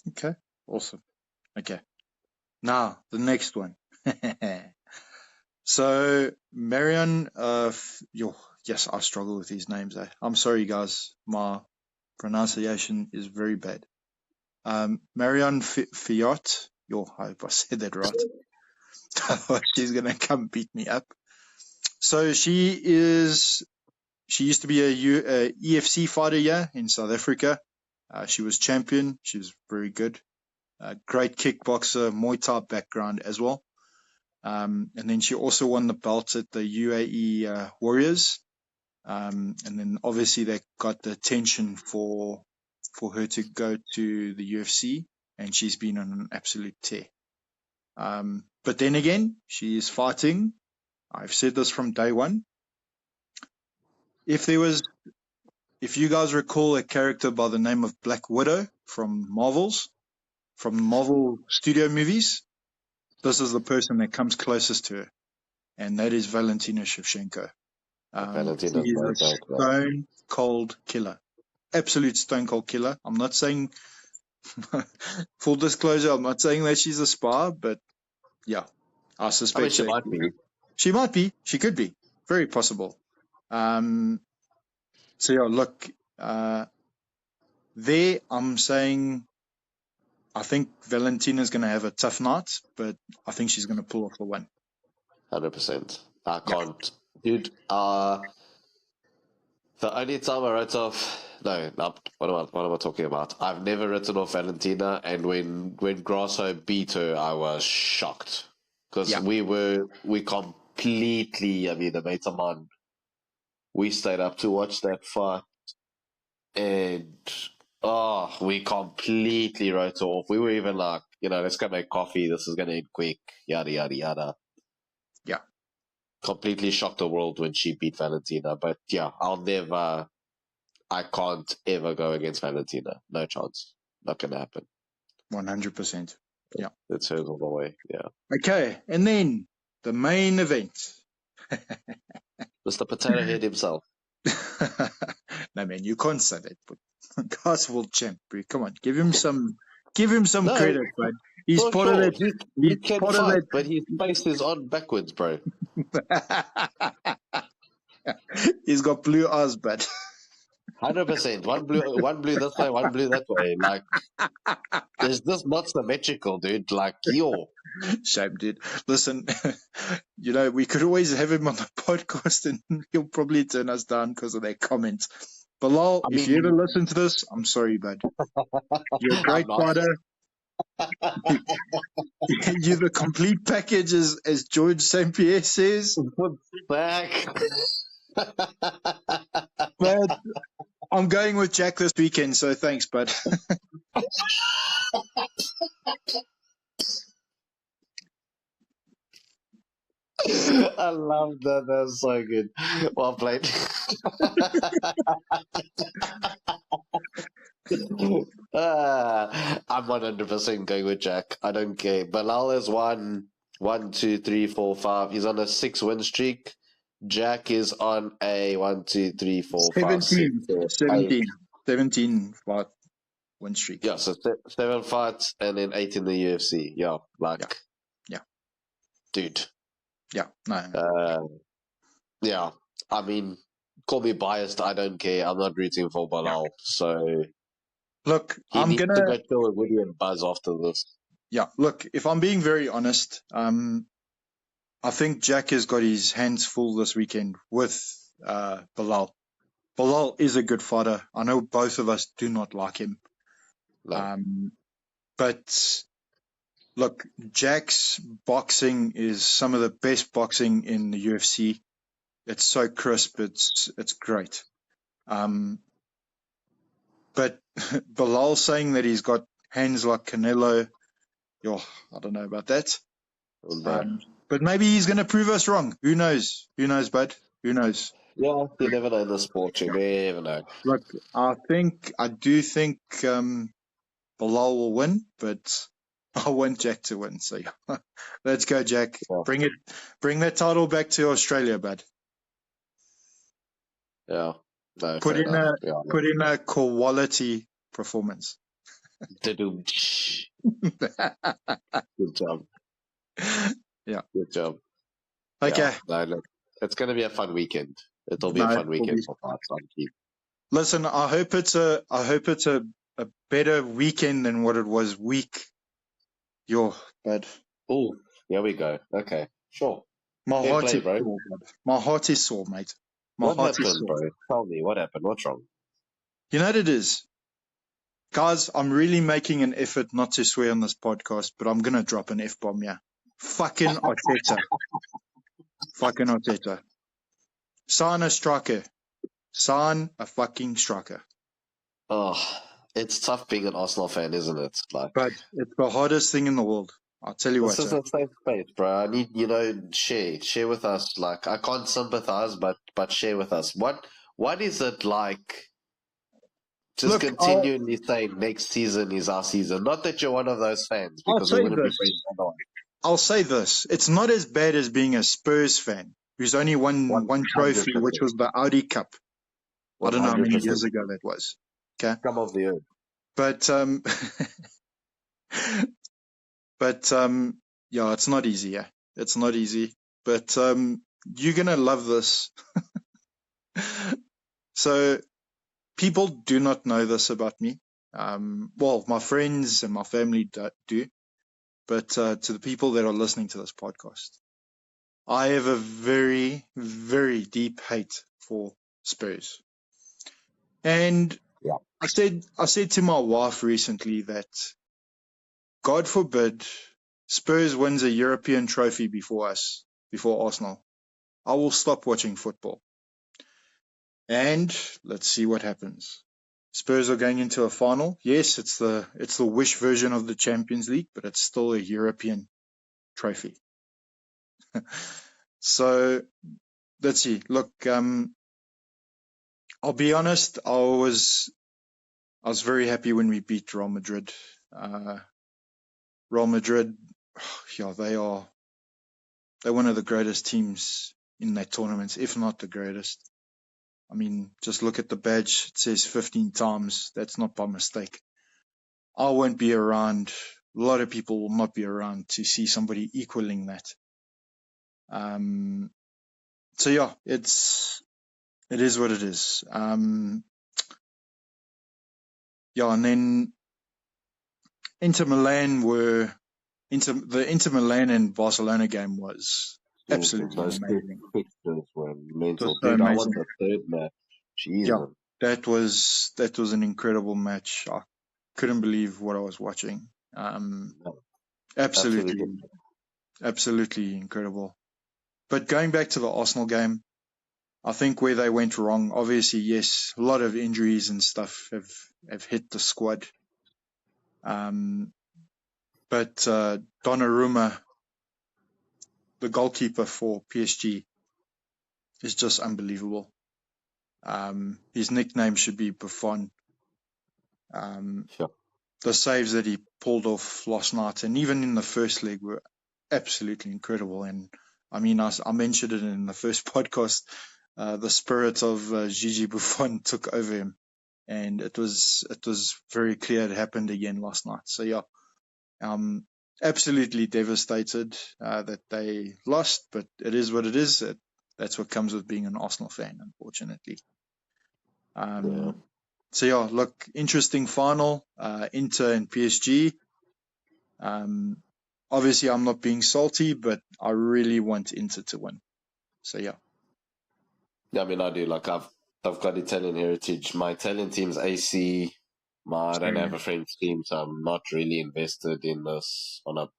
Okay. Awesome. Okay. Now, the next one. So, Marion, yes, I struggle with these names. I'm sorry, guys. My pronunciation is very bad. Marion Fiat. I hope I said that right. She's going to come beat me up. So she used to be a EFC fighter, in South Africa. She was champion. She was very good. Great kickboxer, Muay Thai background as well. And then she also won the belt at the UAE Warriors. And then obviously they got the attention for her to go to the UFC, and she's been on an absolute tear. But then again, she is fighting. I've said this from day one. If you guys recall a character by the name of Black Widow from Marvel studio movies, this is the person that comes closest to her, and that is Valentina Shevchenko. She Valentina's is a no joke, man. stone cold killer, absolute stone cold killer. I'm not saying, full disclosure, I'm not saying that she's a spy, but yeah, I suspect I mean, she might be. She might be. She could be. Very possible. So yeah, look, there I'm saying I think Valentina's going to have a tough night, but I think she's going to pull off the win. 100%. I can't. Dude, the only time I wrote off... No, what am I talking about? I've never written off Valentina, and when Grasso beat her, I was shocked. Because we completely, I mean, the mates of mine, we stayed up to watch that fight, and we completely wrote off. We were even like, let's go make coffee, this is going to end quick, yada, yada, yada. Yeah. Completely shocked the world when she beat Valentina. But yeah, I can't ever go against Valentina. No chance. Not going to happen. 100%. Yeah. It's hers all the way. Yeah. Okay. And then the main event. Mr. Potato Head himself. No, man, you can't say that. But Gas World Champ, bro. Come on, give him some No, credit, bud. He's for part of sure. that. He He's can part of fight, that. but his face is on backwards, bro. He's got blue eyes, bud. 100%. One blue this way, one blue that way. Like, is this not symmetrical, dude? Like, yo. Shame, dude. Listen, we could always have him on the podcast and he'll probably turn us down because of their comments. Bilal, I if you ever mean, listen to this, I'm sorry, bud. You're a I'm great not. fighter. You're the complete package, as George St. Pierre says. Back. But I'm going with Jack this weekend, so thanks, bud. I love that. That's so good. Well played. I'm 100% going with Jack. I don't care. Bilal has won 1, 2, 3, 4, 5. He's on a 6-win streak. Jack is on a 1, 2, 3, 4, 5, 6, 17 fight win streak. Yeah, so 7 fights and then 8 in the UFC. Yeah, like, yeah. Dude. Yeah, no. Yeah, I mean, call me biased. I don't care. I'm not rooting for Bilal. Yeah. So, look, he needs to go chill with Woody and Buzz after this. Yeah, look, if I'm being very honest, I think Jack has got his hands full this weekend with Bilal. Bilal is a good fighter. I know both of us do not like him. No. But look, Jack's boxing is some of the best boxing in the UFC. It's so crisp. It's great. But Bilal saying that he's got hands like Canelo, I don't know about that. But maybe he's going to prove us wrong. Who knows? Who knows, bud? Who knows? Yeah, you never know in the sport. You never know. Look, I do think Bilal will win, but I want Jack to win. So let's go, Jack. Yeah. Bring that title back to Australia, bud. Yeah. No, put in a quality performance. Good job. Yeah. Good job. Okay. Yeah, no, look, it's going to be a fun weekend. It'll be a fun weekend for fights. Listen, I hope it's a better weekend than what it was week. Bud. Oh, here we go. Okay, sure. My heart is sore, bro. My heart is sore, mate. What happened, bro? Tell me, what happened? What's wrong? You know what it is? Guys, I'm really making an effort not to swear on this podcast, but I'm going to drop an F-bomb, yeah. Fucking Arteta. Fucking Arteta. Sign a striker. Sign a fucking striker. Oh, it's tough being an Arsenal fan, isn't it? Like, but it's the hardest thing in the world. I'll tell you what. This is a safe space, bro. I need, share with us. Like, I can't sympathize, but share with us. What is it like? Just continually saying next season is our season. Not that you're one of those fans, because we wouldn't be friends otherwise. I'll say this: it's not as bad as being a Spurs fan who's only won one trophy, which was the Audi Cup. 100%. I don't know how many years ago that was. Okay, come of the earth. But yeah, it's not easy. Yeah, it's not easy. But you're gonna love this. So people do not know this about me. Well, my friends and my family do. But to the people that are listening to this podcast, I have a very, very deep hate for Spurs. And yeah. I said to my wife recently that, God forbid, Spurs wins a European trophy before Arsenal. I will stop watching football. And let's see what happens. Spurs are going into a final. Yes, it's the wish version of the Champions League, but it's still a European trophy. So let's see. Look, I'll be honest. I was very happy when we beat Real Madrid. Real Madrid, yeah, they're one of the greatest teams in that tournament, if not the greatest. I mean, just look at the badge. It says 15 times. That's not by mistake. I won't be around. A lot of people will not be around to see somebody equaling that. So yeah, it is what it is. Yeah, and then Inter Milan and Barcelona game was Jesus, absolutely those two amazing. fixtures were It was mental. so Dude, I want amazing. the third match. Yeah, Jesus. that was an incredible match. I couldn't believe what I was watching. No, absolutely. Absolutely, absolutely incredible. But going back to the Arsenal game, I think where they went wrong, obviously, yes, a lot of injuries and stuff have hit the squad. But Donnarumma, the goalkeeper for PSG, is just unbelievable. His nickname should be Buffon. Sure. The saves that he pulled off last night, and even in the first leg, were absolutely incredible. And I mean, I mentioned it in the first podcast. The spirit of Gigi Buffon took over him, and it was very clear it happened again last night. So yeah, absolutely devastated that they lost, but it is what it is. That's what comes with being an Arsenal fan, unfortunately. Yeah. So yeah, look, interesting final, Inter and PSG. Obviously, I'm not being salty, but I really want Inter to win. So yeah. Yeah, I mean, I do. Like, I've got Italian heritage. My Italian team's AC. I don't have a French team, so I'm not really invested in this on a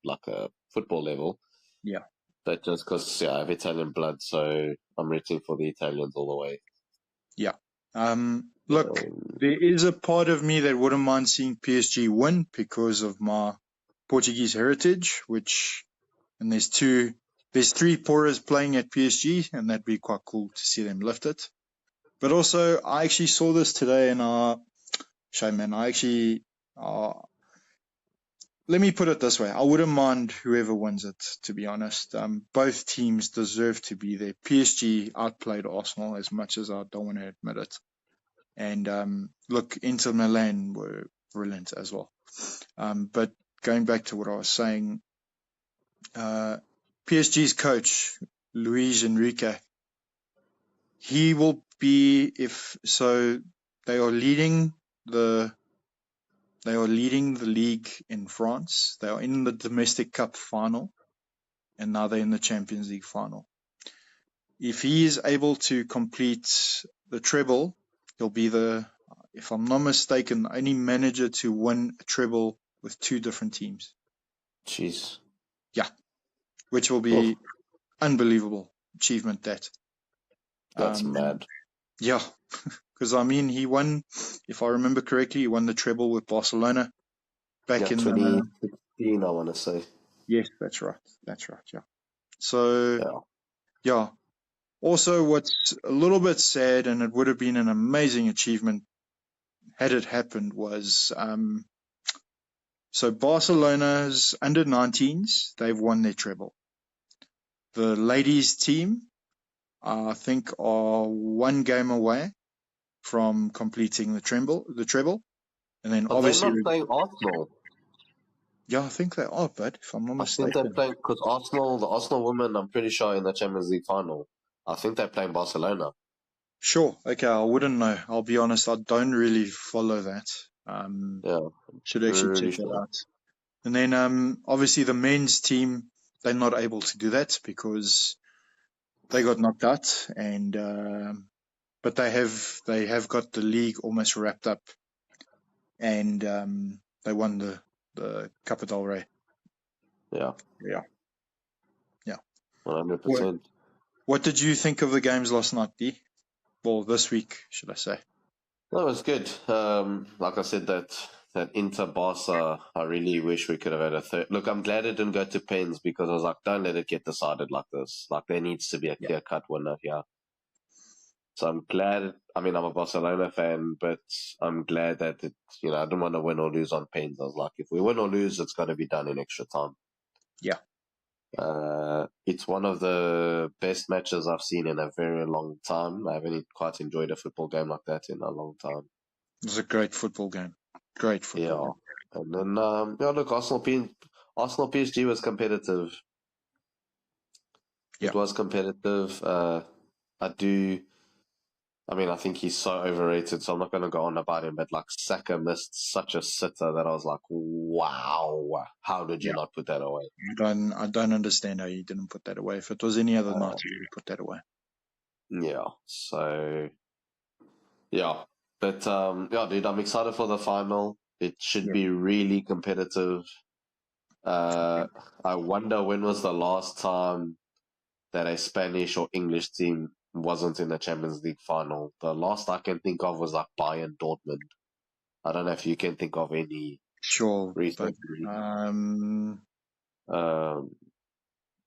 football level. Yeah. But just because I have Italian blood, so I'm rooting for the Italians all the way. Yeah. Look, there is a part of me that wouldn't mind seeing PSG win because of my Portuguese heritage, and there's three Porras playing at PSG, and that'd be quite cool to see them lift it. But also, I actually saw this today, and shame, man. Let me put it this way. I wouldn't mind whoever wins it, to be honest. Both teams deserve to be there. PSG outplayed Arsenal as much as I don't want to admit it. And look, Inter Milan were brilliant as well. But going back to what I was saying, PSG's coach, Luis Enrique, he will be they are leading the league in France. They are in the domestic cup final, and now they're in the Champions League final. If he is able to complete the treble, he'll be if I'm not mistaken, only manager to win a treble with two different teams. Jeez. Yeah, which will be unbelievable achievement. That's mad. Yeah, because I mean, he won, if I remember correctly, he won the treble with Barcelona back in 2016, I want to say. Yes, that's right. Yeah. So yeah. Also, what's a little bit sad, and it would have been an amazing achievement had it happened, was so Barcelona's under-19s, they've won their treble. The ladies team, I think, are one game away from completing the treble. And then But obviously, they're not playing Arsenal. yeah, I think they are, but if I'm not I think they're mistaken. playing because the Arsenal women, I'm pretty sure in the Champions League final. I think they're playing Barcelona. Sure. Okay, I wouldn't know. I'll be honest, I don't really follow that. Yeah, Should actually check pretty that sure. out. And then obviously the men's team, they're not able to do that because they got knocked out, and but they have got the league almost wrapped up, and they won the Copa del Rey. Yeah, Yeah. 100%. What did you think of the games last night, D? Well, this week, should I say? That was good. Like I said, that Inter Barca, I really wish we could have had a third. Look, I'm glad it didn't go to pens because I was like, don't let it get decided like this. Like, there needs to be a clear-cut winner here. So I'm glad. I mean, I'm a Barcelona fan, but I'm glad that I didn't want to win or lose on pens. I was like, if we win or lose, it's got to be done in extra time. Yeah. It's one of the best matches I've seen in a very long time. I haven't quite enjoyed a football game like that in a long time. It was a great football game. Great football Yeah. game. And then, look, Arsenal PSG was competitive. Yeah. It was competitive. I think he's so overrated, so I'm not going to go on about him. But like Saka missed such a sitter that I was like, wow, how did you Yeah. not put that away? I don't understand how you didn't put that away. If it was any other night, you would have put that away. Yeah. So yeah, but yeah, dude, I'm excited for the final. It should Yeah. be really competitive. I wonder when was the last time that a Spanish or English team wasn't in the Champions League final. The last I can think of was like Bayern Dortmund. I don't know if you can think of any Sure, but recently. um,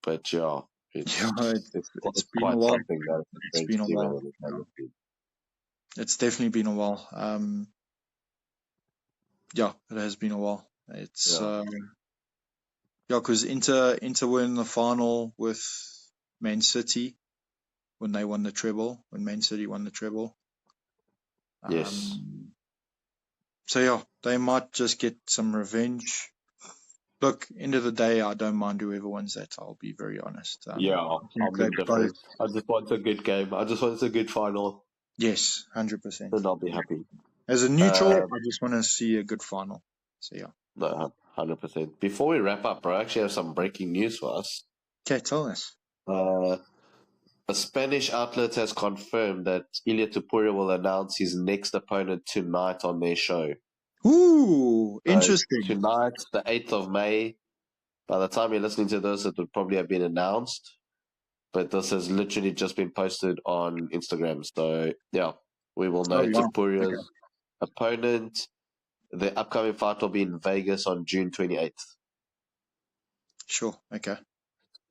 But yeah, yeah, it's it's been a quite while. something that a It's French been a team while. and an Italian team. It's definitely been a while. Yeah, it has been a while. It's Yeah. yeah, because Inter were in the final with Man City when they won the treble. When Man City won the treble. Yes. So yeah, they might just get some revenge. Look, end of the day, I don't mind whoever wins that. I'll be very honest. Yeah, I think I'm they both, indifferent. I just want a good game. I just want a good final, yes, 100%. and I'll be happy. As a neutral, Uh, I just want to see a good final. So yeah. no, 100%. Before we wrap up, bro, I actually have some breaking news for us. Okay, tell us. Uh, a Spanish outlet has confirmed that Ilia Topuria will announce his next opponent tonight on their show. Ooh, So interesting. tonight, the 8th of May, by the time you're listening to this, it would probably have been announced. But this has literally just been posted on Instagram. So, yeah, we will Oh know wow. Okay. Topuria's opponent. The upcoming fight will be in Vegas on June 28th. Sure. Okay.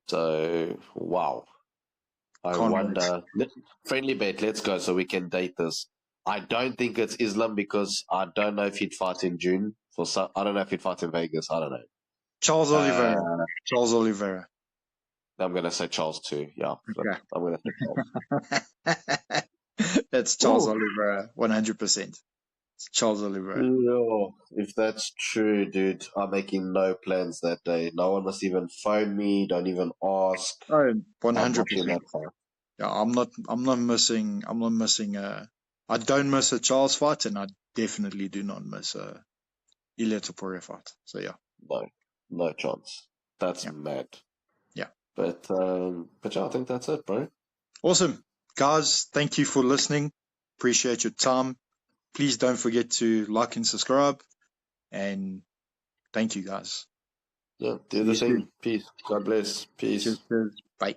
So, wow. I Can't wait. wonder. Friendly bet, let's go so we can date this. I don't think it's Islam because I don't know if he'd fight in June. I don't know if he'd fight in Vegas. I don't know. Charles Oliveira. Uh, Charles Oliveira. I'm going to say Charles too. Yeah. Okay. I'm going to say Charles. It's Charles Ooh. Oliveira, 100%. It's Charles Oliveira. Yeah, if that's true, dude, I'm making no plans that day. No one must even phone me. Don't even ask. Oh, I'm watching 100%. that fight. Yeah, I'm not missing, I don't miss a Charles fight, and I definitely do not miss a Ilia Topuria fight. So yeah. No, no chance. That's Yeah. mad. Yeah. But yeah, I think that's it, bro. Awesome. Guys, thank you for listening. Appreciate your time. Please don't forget to like and subscribe. And thank you, guys. Yeah, do See the you same. soon. Peace. God bless. Peace. Cheers. Bye.